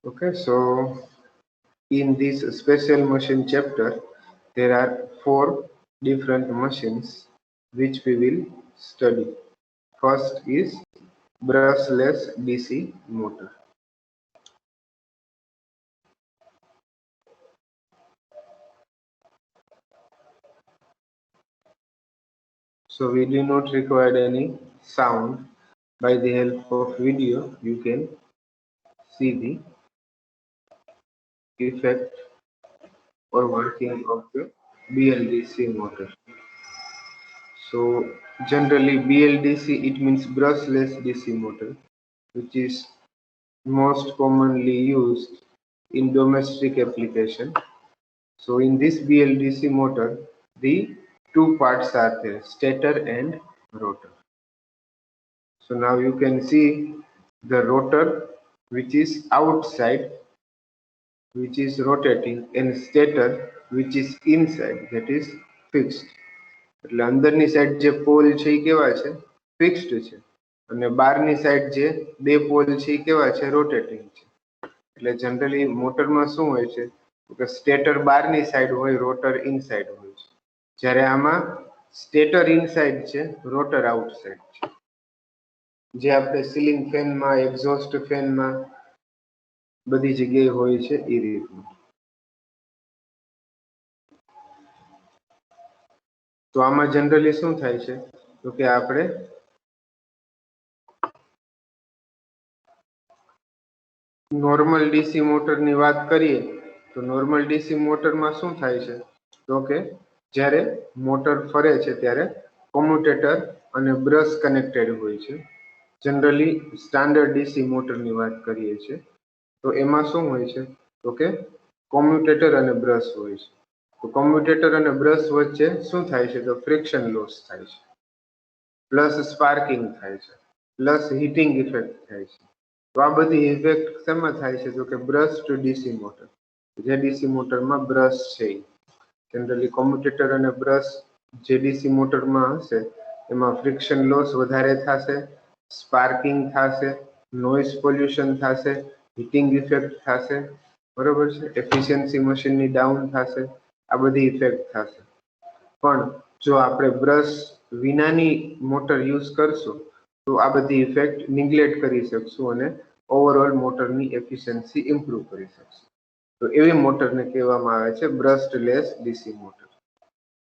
Okay, so in this special machine chapter, there are four different machines which we will study. First is brushless DC motor. So we do not require any sound. By the help of video, you can see the effect or working of the BLDC motor. So generally BLDC, it means brushless DC motor, which is most commonly used in domestic application. So in this BLDC motor, the two parts are there, stator and rotor. So now you can see the rotor which is outside, which is rotating, and stator which is inside, that is fixed. એટલે અંદરની side જે pole છે એ કેવા છે, fixed છે, અને બહારની side જે બે પોલ છે એ કેવા છે, રોટેટિંગ છે. એટલે જનરલી મોટરમાં શું હોય છે કે સ્ટેટર બહારની સાઈડ હોય, રોટર ઇનસાઇડ હોય છે. જ્યારે આમાં સ્ટેટર ઇનસાઇડ છે, રોટર આઉટસાઇડ છે. જે આપણે સીલિંગ ફેનમાં, એક્ઝોસ્ટ ફેનમાં બધી જગ્યાએ હોય છે એ રીતનું. તો આમાં જનરલી શું થાય છે તો કે આપણે નોર્મલ ડીસી મોટરની વાત કરીએ તો નોર્મલ ડીસી મોટરમાં શું થાય છે તો કે જ્યારે મોટર ફરે છે ત્યારે કોમ્યુટેટર અને બ્રશ કનેક્ટેડ હોય છે. જનરલી સ્ટાન્ડર્ડ ડીસી મોટરની વાત કરીએ છીએ તો એમાં શું હોય છે તો કે કોમ્યુટેટર અને બ્રશ હોય છે. તો કોમ્યુટેટર અને બ્રશ વચ્ચે શું થાય છે તો ફ્રિક્શન લોસ થાય છે, પ્લસ સ્પાર્કિંગ થાય છે, પ્લસ હીટિંગ ઇફેક્ટ થાય છે. તો આ બધી ઇફેક્ટ શેમાં થાય છે તો કે બ્રશ ટુ ડીસી મોટર, જે ડીસી મોટરમાં બ્રશ છે જનરલી કોમ્યુટેટર અને બ્રશ જે ડીસી મોટરમાં હશે એમાં ફ્રિક્શન લોસ વધારે થશે, સ્પાર્કિંગ થશે, નોઇઝ પોલ્યુશન થશે, હીટિંગ ઇફેક્ટ થશે, બરોબર છે, એફિશિયન્સી મશીનની ડાઉન થશે, આ બધી ઇફેક્ટ થશે. પણ જો આપણે બ્રશ વિનાની મોટર યુઝ કરશું તો આ બધી ઇફેક્ટ નિગ્લેક્ટ કરી શકશું અને ઓવરઓલ મોટરની એફિશિયન્સી ઇમ્પ્રૂવ કરી શકશું. તો એવી મોટરને કહેવામાં આવે છે brushless DC motor.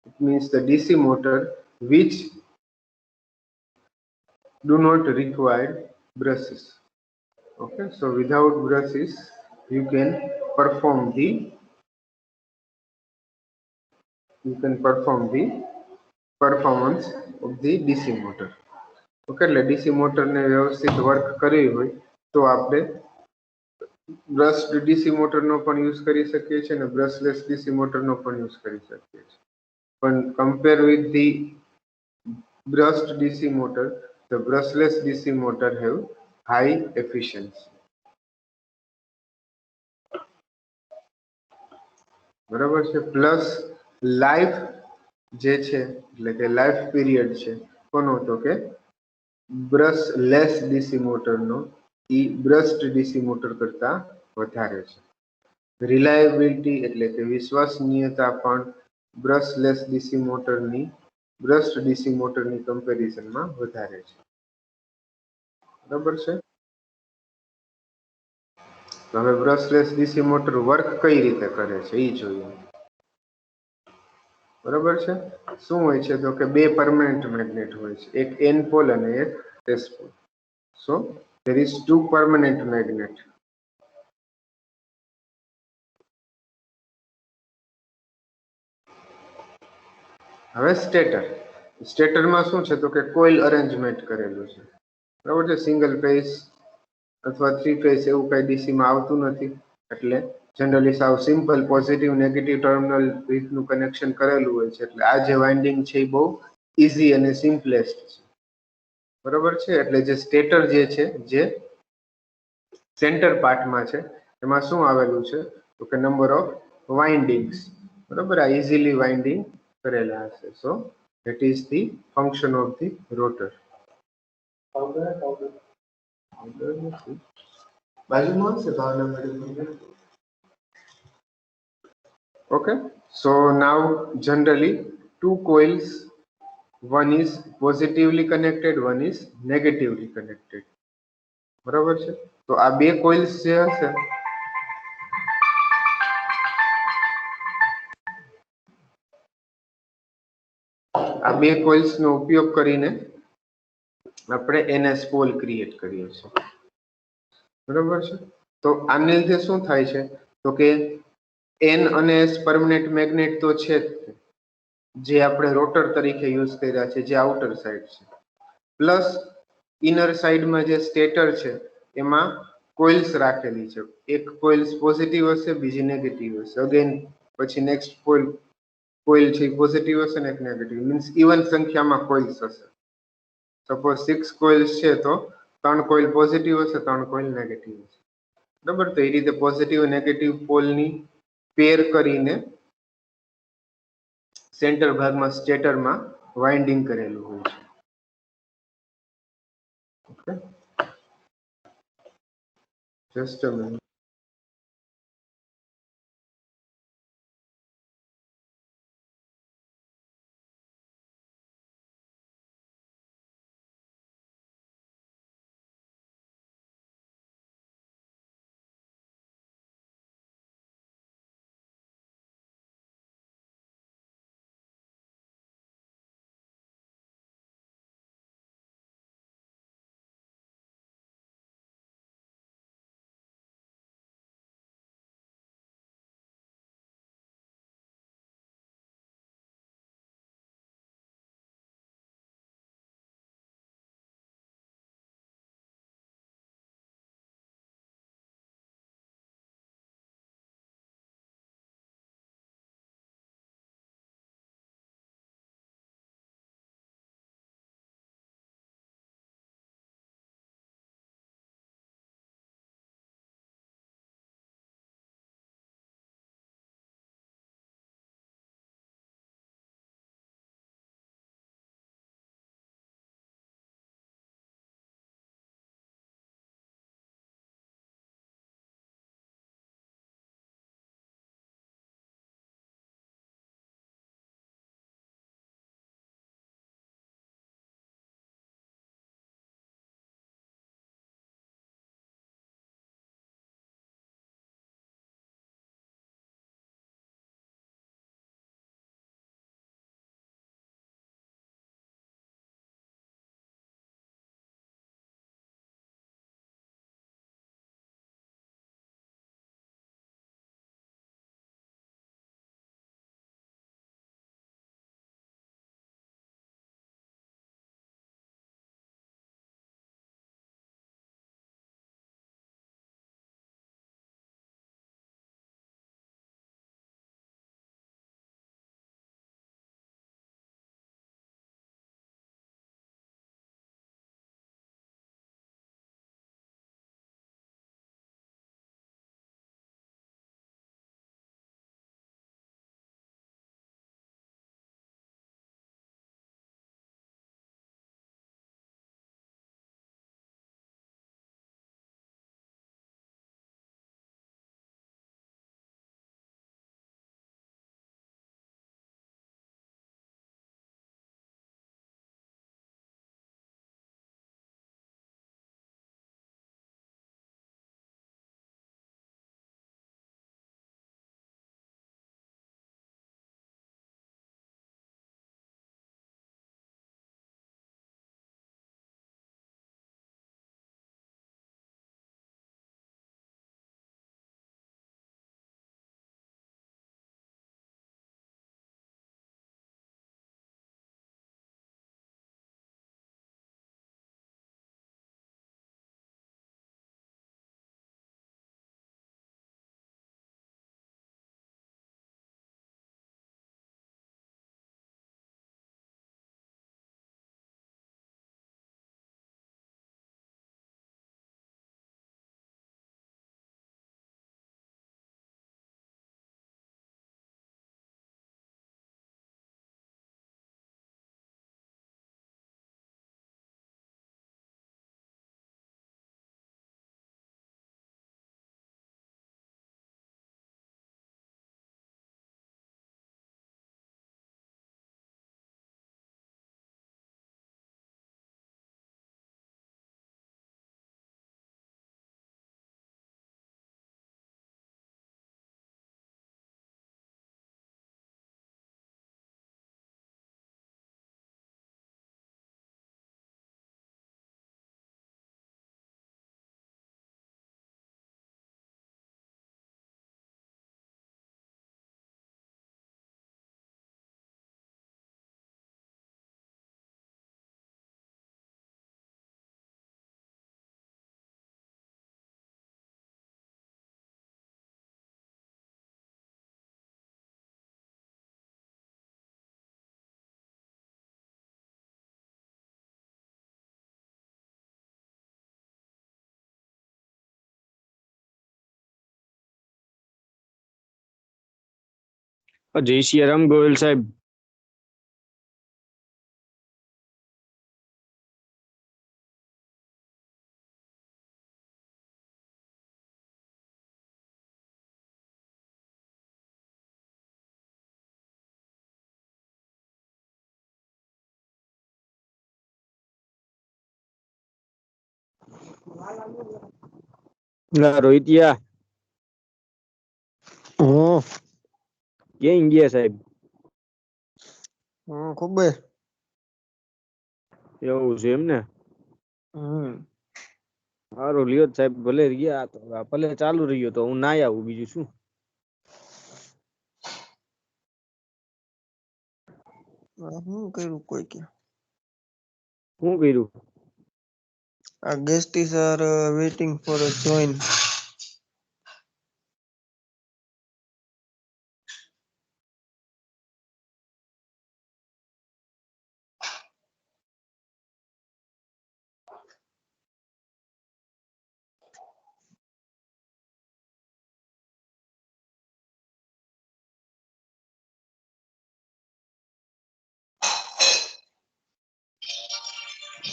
It means the DC motor which do not require brushes. Okay, so without brushes you can perform the performance of the DC motor. Okay, એટલે DC મોટરને વ્યવસ્થિત વર્ક કરવી હોય તો આપણે બ્રશ્ડ ડીસી મોટરનો પણ use કરી શકીએ છીએ અને બ્રશલેસ ડીસી મોટરનો પણ યુઝ કરી શકીએ છીએ. પણ compare with the brushed DC motor, the brushless DC motor have high efficiency. બરાબર છે. પ્લસ લાઈફ જે છે એટલે કે લાઈફ પીરિયડ છે કોનો તો કે બ્રશલેસ ડીસી મોટરનો ઈ બ્રશ્ડ ડીસી મોટર કરતા વધારે છે. રિલાયબિલિટી એટલે કે વિશ્વસનીયતા પણ બ્રશલેસ ડીસી મોટરની બ્રશ્ડ ડીસી મોટરની કમ્પેરિઝનમાં વધારે છે. બરાબર છે. હવે બ્રશલેસ ડીસી મોટર વર્ક કઈ રીતે કરે છે એ જોઈએ. બરાબર છે. શું હોય છે તો કે બે પરમેનન્ટ મેગ્નેટ હોય છે, એક એન પોલ અને એક S pole. So there is two permanent magnet. હવે સ્ટેટરમાં શું છે તો કે કોઇલ અરેન્જમેન્ટ કરેલું છે. બરાબર છે. સિંગલ ફેઝ અથવા થ્રી ફેઝ એવું કઈ ડીસીમાં આવતું નથી. એટલે જનરલી સાવ સિમ્પલ પોઝિટિવ નેગેટિવ ટર્મિનલ રીતનું કનેક્શન કરેલું હોય છે. એટલે આ જે વાઇન્ડિંગ છે એ બહુ ઇઝી અને સિમ્પલેસ્ટ છે. બરાબર છે. એટલે જે સ્ટેટર જે છે જે સેન્ટર પાર્ટમાં છે એમાં શું આવેલું છે તો કે નંબર ઓફ વાઇન્ડિંગ્સ. બરાબર, આ ઇઝીલી વાઇન્ડિંગ કરેલા હશે. સો that is the function of the rotor. બાજુમાં હશે ભાવના madam. Okay, so now generally two coils, one is positively connected, one is negatively connected. બરાબર છે. તો આ બે કોઇલ્સ જે હશે આ બે કોઇલ્સ નો ઉપયોગ કરીને આપણે NS પોલ ક્રિએટ કરીએ છીએ. બરાબર છે. તો આને લીધે શું થાય છે તો કે N અને S પરમેનન્ટ મેગ્નેટ તો છે જ, જે આપણે રોટર તરીકે યુઝ કર્યા છે, જે આઉટર સાઈડ છે, પ્લસ ઇનર સાઈડમાં જે સ્ટેટર છે એમાં કોઇલ્સ રાખેલી છે. એક કોઇલ્સ પોઝિટિવ હશે, બીજી નેગેટિવ હશે. અગેન પછી નેક્સ્ટ કોઇલ છે પોઝિટિવ હશે ને એક નેગેટિવ, મીન્સ ઇવન સંખ્યામાં કોઇલ્સ હશે. સપોઝ 6 કોઇલ્સ છે તો 3 કોઇલ પોઝિટિવ હશે, 3 કોઇલ નેગેટિવ હશે. બરાબર. તો એ રીતે પોઝિટિવ નેગેટિવ પોલની પેર કરીને સેન્ટર ભાગમાં સ્ટેટરમાં વાઇન્ડિંગ કરેલું હોય છે. Okay, just a minute. જય સિયારામ ગોયલ સાહેબ. રોહિતિયા હું ક્યાં ગયા સાહેબ? ખૂબ એવું છે એમ ને. સારું લ્યો સાહેબ, ભલે ગયા તો ભલે ચાલુ રહ્યો તો હું ના આવું, બીજું શું. શું કર્યું કોઈ કે શું કર્યું? આ guests are waiting for a join.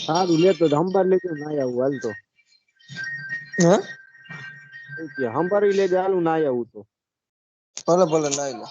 સારું લેતો હંભાર લેજો, ના આવું હાલ તો. હા હંભારી લેજો હાલું, ના આવું તો. ભલે ભલે નાઈ લો.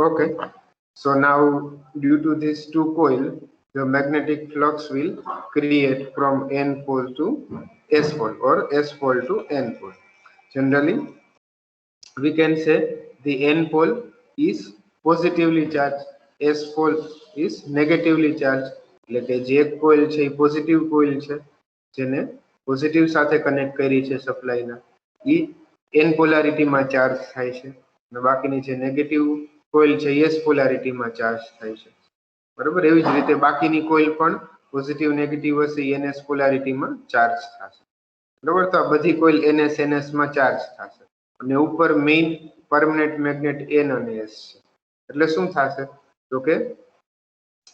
Okay, so now due to these two coil, the magnetic flux will create from N pole to S pole or S pole to N pole. Generally, we can say the N pole is positively charged, S pole is negatively charged. એટલે કે જે coil છે એ positive coil છે, જેને positive સાથે connect કરી છે સપ્લાયના, A N પોલારિટીમાં charge થાય છે, અને બાકીની જે નેગેટિવ કોઇલ છે એસ પોલારિટીમાં ચાર્જ થાય છે. બરોબર, એવી જ રીતે બાકીની કોઇલ પણ પોઝિટિવ નેગેટિવ હશે એનએસ પોલારિટીમાં ચાર્જ થશે. બરોબર, તો આ બધી કોઇલ એનએસ એનએસ માં ચાર્જ થશે, અને ઉપર મેઇન પરમનન્ટ મેગ્નેટ એન અને એસ છે. એટલે શું થશે તો કે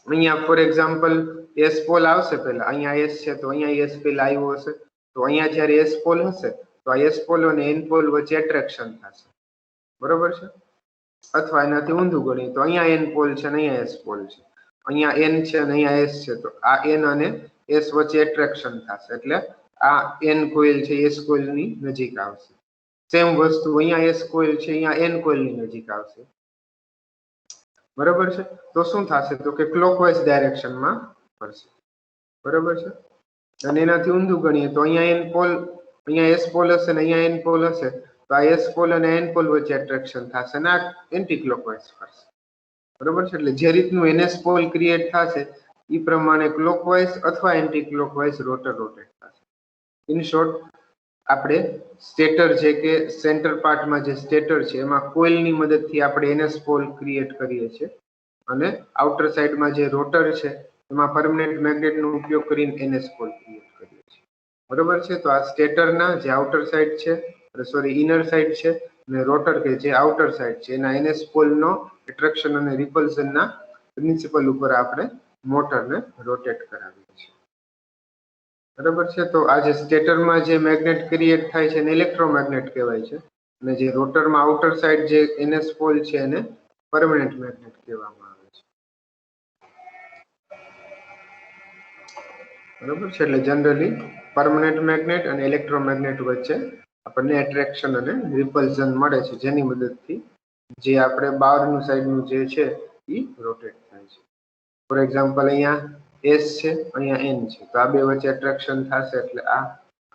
અહીંયા ફોર એક્ઝામ્પલ એસ પોલ આવશે, પહેલા અહીંયા એસ છે તો અહીંયા એસ પેલા આવ્યો હશે, તો અહીંયા જ્યારે એસ પોલ હશે તો આ એસ પોલ અને એન પોલ વચ્ચે એટ્રેક્શન થશે. બરોબર છે, અથવા એનાથી ઊંધું ગણીએ તો અહીંયા એન પોલ છે અને અહીંયા એસ પોલ છે, અહીંયા એન છે અને અહીંયા એસ છે, તો આ એન અને એસ વચ્ચે એટ્રેક્શન થશે, એટલે આ એન કોઇલ છે એસ કોઇલ ની નજીક આવશે. સેમ વસ્તુ અહીંયા એસ કોઇલ છે, અહીંયા એન કોઇલ ની નજીક આવશે. બરોબર છે, તો શું થશે તો કે ક્લોકવાઇઝ ડાયરેક્શનમાં ફરશે. બરોબર છે, અને એનાથી ઊંધું ગણીએ તો અહીંયા એન પોલ, અહીંયા એસ પોલ હશે ને અહીંયા એન પોલ હશે, તો આ એસ પોલ અને એન પોલ વચ્ચે એટ્રેક્શન થશે અને આ એન્ટી ક્લોકવાઇઝ ફરશે. બરોબર છે, એટલે જે રીતનું એનએસ પોલ ક્રિએટ થશે એ પ્રમાણે ક્લોકવાઇઝ અથવા એન્ટી ક્લોકવાઇઝ રોટર રોટેટ થશે. ઇન શોર્ટ, આપણે સ્ટેટર છે કે સેન્ટર પાર્ટમાં જે સ્ટેટર છે એમાં કોઇલની મદદથી આપણે એનએસ પોલ ક્રિએટ કરીએ છીએ, અને આઉટર સાઈડમાં જે રોટર છે એમાં પરમનન્ટ મેગ્નેટનો ઉપયોગ કરીને એનએસ પોલ ક્રિએટ કરીએ છીએ. બરોબર છે, તો આ સ્ટેટરના જે આઉટર સાઈડ છે, સોરી ઇનર સાઈડ છે, અને રોટર કે જે આઉટર સાઈડ છે એના એનએસ પોલનો એટ્રેક્શન અને રિપલ્ઝનના પ્રિન્સિપલ ઉપર આપણે મોટરને રોટેટ કરાવીએ છીએ. બરાબર છે, તો આ જે સ્ટેટરમાં જે મેગ્નેટ ક્રિએટ થાય છે એને ઇલેક્ટ્રોમેગ્નેટ કહેવાય છે, અને જે રોટરમાં આઉટર સાઈડ જે એનએસ પોલ છે એને પરમેનન્ટ મેગ્નેટ કહેવામાં આવે છે. બરાબર છે, એટલે જનરલી પરમેનન્ટ મેગ્નેટ અને ઇલેક્ટ્રોમેગ્નેટ વચ્ચે આપણને એટ્રેક્શન અને રિપલ્ઝન મળે છે, જેની મદદથી જે આપણે બહારનું સાઈડનું જે છે એ રોટેટ થાય છે. ફોર એક્ઝામ્પલ અહીંયા એસ છે, અહીંયા એન છે, તો આ બે વચ્ચે એટ્રેક્શન થશે એટલે આ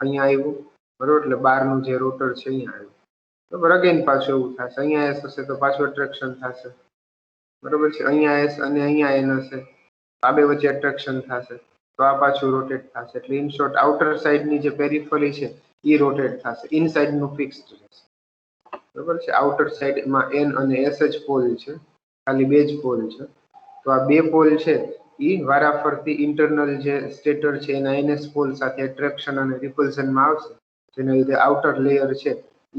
અહીંયા આવ્યું. બરોબર, એટલે બહારનું જે રોટર છે અહીંયા આવ્યું. બરાબર, અગેન પાછું એવું થશે, અહીંયા એસ હશે તો પાછું એટ્રેક્શન થશે. બરોબર છે, અહીંયા એસ અને અહીંયા એન હશે, આ બે વચ્ચે એટ્રેક્શન થશે તો આ પાછું રોટેટ થશે, એટલે ઇન શોર્ટ આઉટર સાઈડ ની જે પેરિફરી છે એ રોટેટ થશે, ઇનસાઇડ નું ફિક્સ્ડ રહેશે. બરોબર છે, આઉટર સાઈડમાં એન અને એસ જ પોલ છે, ખાલી બે જ પોલ છે. તો આ બે પોલ છે એ વારાફરતી ઇન્ટરનલ જે સ્ટેટર છે એના એનએસ પોલ સાથે એટ્રેક્શન અને રિપલ્શનમાં આવશે, જેના લીધે આઉટર લેયર છે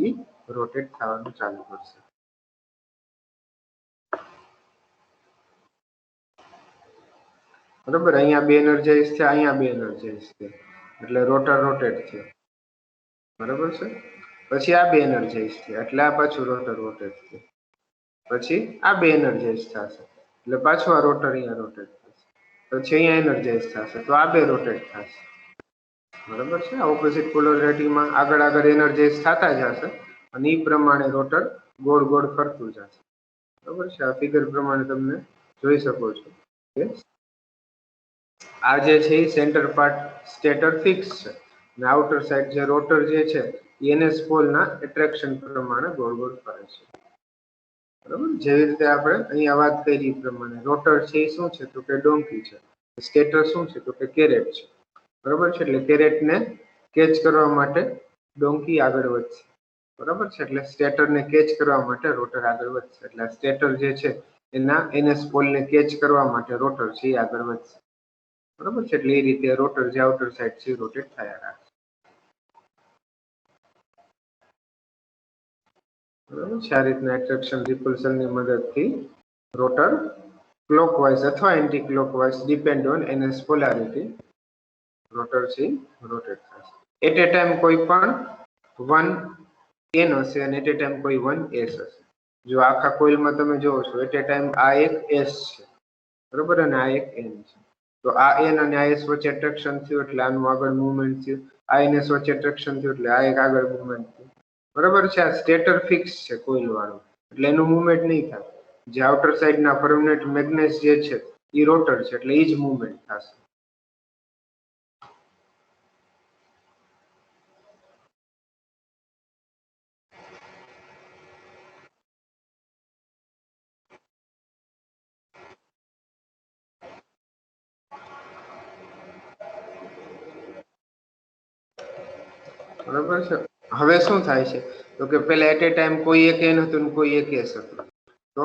એ રોટેટ થવાનું ચાલુ કરશે. બરોબર, અહીંયા બે એનર્જાઇઝ છે, અહીંયા બે એનર્જાઇઝ છે, એટલે રોટર રોટેટ છે. બરોબર છે, પછી આ બે એનર્જાઇઝ છે એટલે આ પાછું રોટર રોટેટ છે, પછી આ બે એનર્જાઇઝ થશે એટલે પાછું આ રોટર અહીંયા રોટેટ થશે, પછી અહીંયા એનર્જાઇઝ થશે તો આ બે રોટેટ થશે. બરોબર છે, ઓપોઝિટ પોલેરિટીમાં આગળ આગળ એનર્જાઇઝ થતા જશે અને એ પ્રમાણે રોટર ગોળ ગોળ ફરતું જશે. બરોબર છે, આ ફિગર પ્રમાણે તમને જોઈ શકો છો કે આ જે છે એ સેન્ટર પાર્ટ સ્ટેટર ફિક્સ છે અને આઉટર સાઈડ જે રોટર જે છે એનએસ પોલના એટ્રેક્શન પ્રમાણે ગોળ ગોળ ફરે છે. બરોબર, જેવી રીતે આપણે અહીંયા વાત કરી એ પ્રમાણે રોટર છે એ શું છે તો કે ડોંકી છે, સ્ટેટર શું છે તો કે કેરેટ છે. બરોબર છે, એટલે કેરેટને કેચ કરવા માટે ડોંકી આગળ વધશે. બરોબર છે, એટલે સ્ટેટરને કેચ કરવા માટે રોટર આગળ વધશે, એટલે સ્ટેટર જે છે એના એનએસ પોલને કેચ કરવા માટે રોટર છે એ આગળ વધશે. બરોબર છે, એટલે એ રીતે રોટર જે આઉટર સાઈડ છે રોટેટ થયા રાખશે. બરોબર છે, આ રીતના એટ્રેક્શન રિપલ્શન ની મદદથી રોટર ક્લોકવાઇઝ અથવા anti clockwise depend on NS polarity rotor છે રોટેટ થશે. એટ એ ટાઈમ કોઈ પણ વન એન હશે અને એટ એ ટાઈમ કોઈ વન એસ હશે. જો આખા કોઇલમાં તમે જોવો છો એટ એ ટાઈમ આ એક એસ છે, બરોબર, અને આ એક એન છે, તો આ એન અને આ એસ વચ્ચે એટ્રેક્શન થયું એટલે આનું આગળ મૂવમેન્ટ થયું, આ એન એસ વચ્ચે એટ્રેક્શન થયું એટલે આ એક આગળ મૂવમેન્ટ થયું. બરોબર છે, આ સ્ટેટર ફિક્સ છે કોઇલ વાળું એટલે એનું મૂવમેન્ટ નહીં થાય. જે આઉટર સાઈડના પરમેનન્ટ મેગ્નેટ્સ જે છે એ રોટર છે એટલે એ જ મૂવમેન્ટ થશે. બરોબર છે, હવે શું થાય છે તો કે પેલા એટ એ ટાઈમ કોઈ એક એન હતું ને કોઈ એક એસ હતું, તો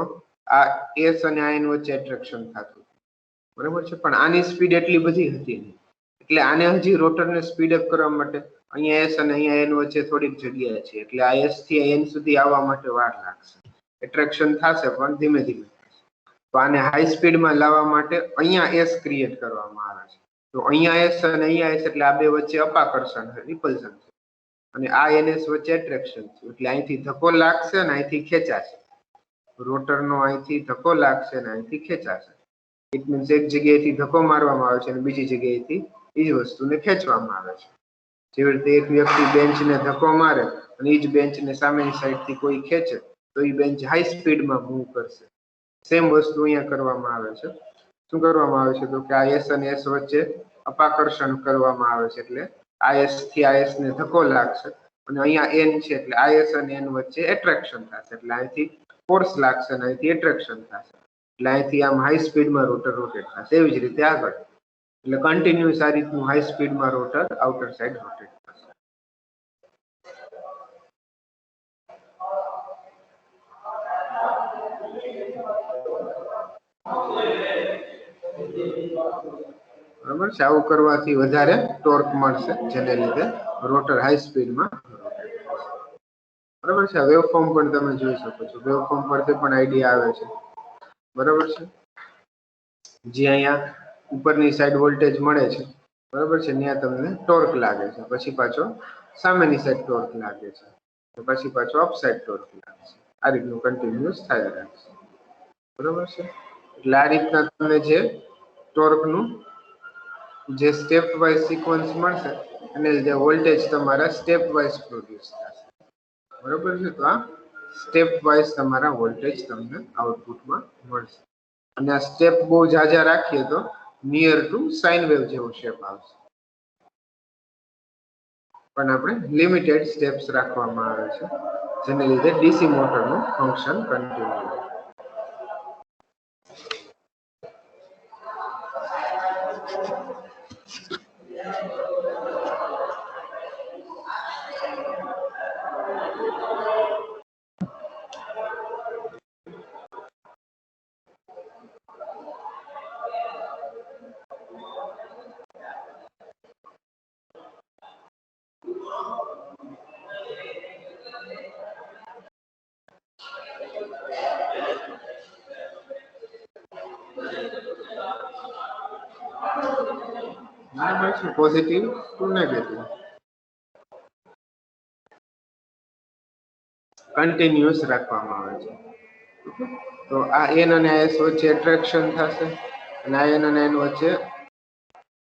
આ એસ અને આ એન વચ્ચે એટ્રેક્શન થતું. બરોબર છે, પણ આની સ્પીડ એટલી બધી હતી નહીં, એટલે આને હજી રોટરને સ્પીડ અપ કરવા માટે અહીંયા એસ અને અહીંયા એન વચ્ચે થોડીક જગ્યા છે, એટલે આ એસ થી એન સુધી આવવા માટે વાર લાગશે. એટ્રેક્શન થશે પણ ધીમે ધીમે થશે. તો આને હાઈ સ્પીડમાં લાવવા માટે અહીંયા એસ ક્રિએટ કરવામાં આવે છે. તો અહીંયા એસ અને અહીંયા એસ એટલે આ બે વચ્ચે અપાકર્ષણ છે, રિપલ્શન છે, અને આ એનએસ વચ્ચે એટ્રેક્શન છે, એટલે અહીંથી ધક્કો લાગશે અને અહીંથી ખેંચાશે. રોટરનો અહીંથી ધક્કો લાગશે અને અહીંથી ખેંચાશે. ઇટ મીન્સ એક જગ્યાએથી ધક્કો મારવામાં આવે છે અને બીજી જગ્યાએથી એ જ વસ્તુને ખેંચવામાં આવે છે. જેવી રીતે એક વ્યક્તિ બેન્ચને ધક્કો મારે અને એ જ બેન્ચને સામેની સાઈડથી કોઈ ખેંચે તો એ બેન્ચ હાઈ સ્પીડમાં મૂવ કરશે. સેમ વસ્તુ અહીંયા કરવામાં આવે છે. શું કરવામાં આવે છે તો કે આ એસ અને એસ વચ્ચે અપાકર્ષણ કરવામાં આવે છે, એટલે આ એસ થી આ એસ ને ધક્કો લાગશે અને અહીંયા એન છે એટલે આ એસ અને એન વચ્ચે એટ્રેક્શન થશે, એટલે અહીંથી ફોર્સ લાગશે અને અહીંથી એટ્રેક્શન થશે, એટલે અહીંથી આમ હાઈ સ્પીડમાં રોટર રોટેટ થશે. એવી જ રીતે આગળ, એટલે કન્ટિન્યુઅસ આ રીતનું હાઈ સ્પીડમાં રોટર આઉટર સાઈડ રોટેટ થશે. બરાબર છે, આવું કરવાથી વધારે ટોર્ક મળશે જેને લીધે રોટર હાઈ સ્પીડમાં રોટેટ થશે. બરાબર છે, વેવફોર્મ પણ તમે જોઈ શકો છો, વેવફોર્મ પરથી પણ આઈડિયા આવે છે. બરાબર છે, જે અહીંયા ઉપરની સાઈડ વોલ્ટેજ મળે છે, બરાબર છે, ત્યાં તમને ટોર્ક લાગે છે, પછી પાછો સામેની સાઈડ ટોર્ક લાગે છે, પછી પાછો અપ સાઈડ ટોર્ક લાગે છે. આ રીતનું કન્ટિન્યુઅસ થાય રાખશે. બરાબર છે, એટલે આ રીતના તમને જે ટોર્કનું જે સ્ટેપ વાઇઝ સિક્વન્સ મળશે અને લીધે વોલ્ટેજ તમારા સ્ટેપ વાઇઝ પ્રોડ્યુસ થશે. બરોબર છે, તો આ સ્ટેપ વાઇઝ તમારા વોલ્ટેજ તમને આઉટપુટમાં મળશે. અને આ સ્ટેપ બહુ ઝાઝા રાખીએ તો નિયર ટુ સાઇન વેવ જેવો શેપ આવશે, પણ આપણે લિમિટેડ સ્ટેપ્સ રાખવામાં આવે છે જેને લીધે ડીસી મોટરનું ફંક્શન કન્ટિન્યુ રહે. બરાબર છે, પોઝિટિવ ટુ નેગેટિવ, કન્ટિન્યુઅસ રાખવામાં આવે છે. તો આ એન અને એસ વચ્ચે એટ્રેક્શન થશે અને આ એન અને એન વચ્ચે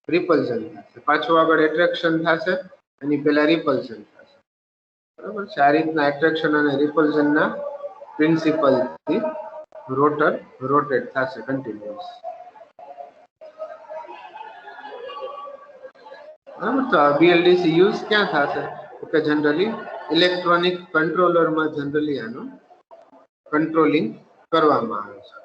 રિપલ્ઝન થશે. પાછું આગળ એટ્રેક્શન થશે એની પહેલા રિપલ્ઝન થશે. બરાબર છે. આ રીતના એટ્રેક્શન અને રિપલ્ઝન ના પ્રિન્સિપલ થી રોટર રોટેટ થશે કન્ટિન્યુઅસ. બરાબર. તો આ બીએલડીસી યુઝ ક્યાં થશે? તો કે જનરલી ઇલેક્ટ્રોનિક કંટ્રોલરમાં જનરલી આનું કંટ્રોલિંગ કરવામાં આવે છે.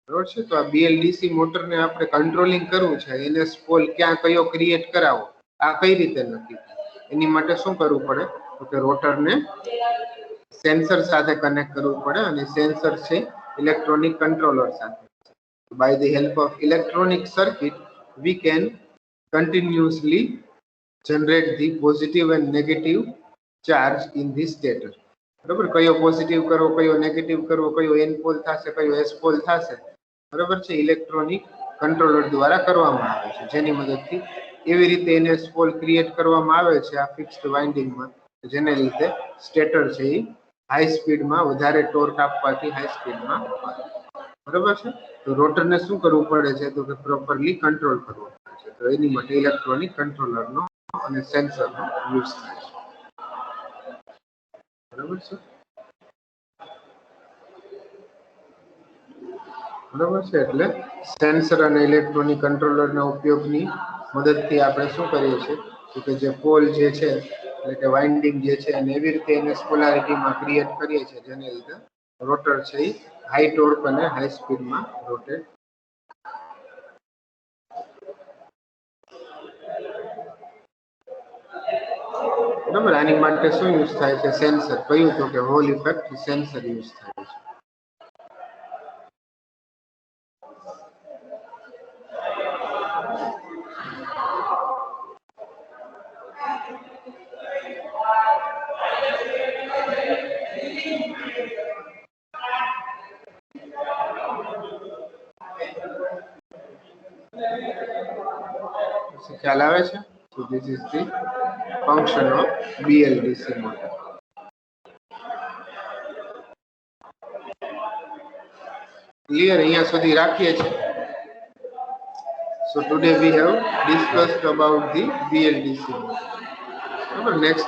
બરાબર છે. તો આ બીએલડીસી મોટરને આપણે કંટ્રોલિંગ કરવું છે, એને પોલ ક્યાં કયો ક્રિએટ કરાવો, આ કઈ રીતે નક્કી થાય? એની માટે શું કરવું પડે? તો કે રોટરને સેન્સર સાથે કનેક્ટ કરવું પડે અને સેન્સર છે ઇલેક્ટ્રોનિક કંટ્રોલર સાથે. By the help of electronic circuit, we can continuously generate the positive and negative charge in the stator. બરાબર, કયો પોઝિટિવ કરવો, કયો નેગેટિવ કરવો, કયો એન પોલ થશે, કયો એસ પોલ થશે, બરાબર છે, ઇલેક્ટ્રોનિક કંટ્રોલર દ્વારા કરવામાં આવે છે. જેની મદદથી એવી રીતે એનએસ પોલ ક્રિએટ કરવામાં આવે છે આ ફિક્સ્ડ વાઇન્ડિંગમાં, જેને લીધે સ્ટેટર છે એ હાઈ સ્પીડમાં વધારે ટોર્ક આપવાથી હાઈ સ્પીડમાં, બરાબર છે. તો રોટરને શું કરવું પડે છે? તો કે પ્રોપરલી કંટ્રોલ કરવો પડે છે. તો એની માટે ઇલેક્ટ્રોનિક કંટ્રોલરનો અને સેન્સરનો યુઝ થાય છે. બરાબર છે. બરાબર છે. એટલે સેન્સર અને ઇલેક્ટ્રોનિક કંટ્રોલરના ઉપયોગની મદદથી આપણે શું કરીએ છીએ? તો કે જે પોલ જે છે એટલે કે વાઇન્ડિંગ જે છે એને એવી રીતે એને પોલારિટીમાં ક્રિએટ કરીએ છીએ જેને લીધે રોટર છે એ હાઈ ટોર્ક અને હાઈ સ્પીડમાં રોટેટ. બરાબર. આની માટે શું યુઝ થાય છે? સેન્સર. કયું? તો કે હોલ ઇફેક્ટ સેન્સર યુઝ થાય છે. ખ્યાલ આવે છે? So this is the function of BLDC motor. Clear? અહીંયા સુધી રાખીએ છીએ. So today we have discussed about the BLDC motor. Next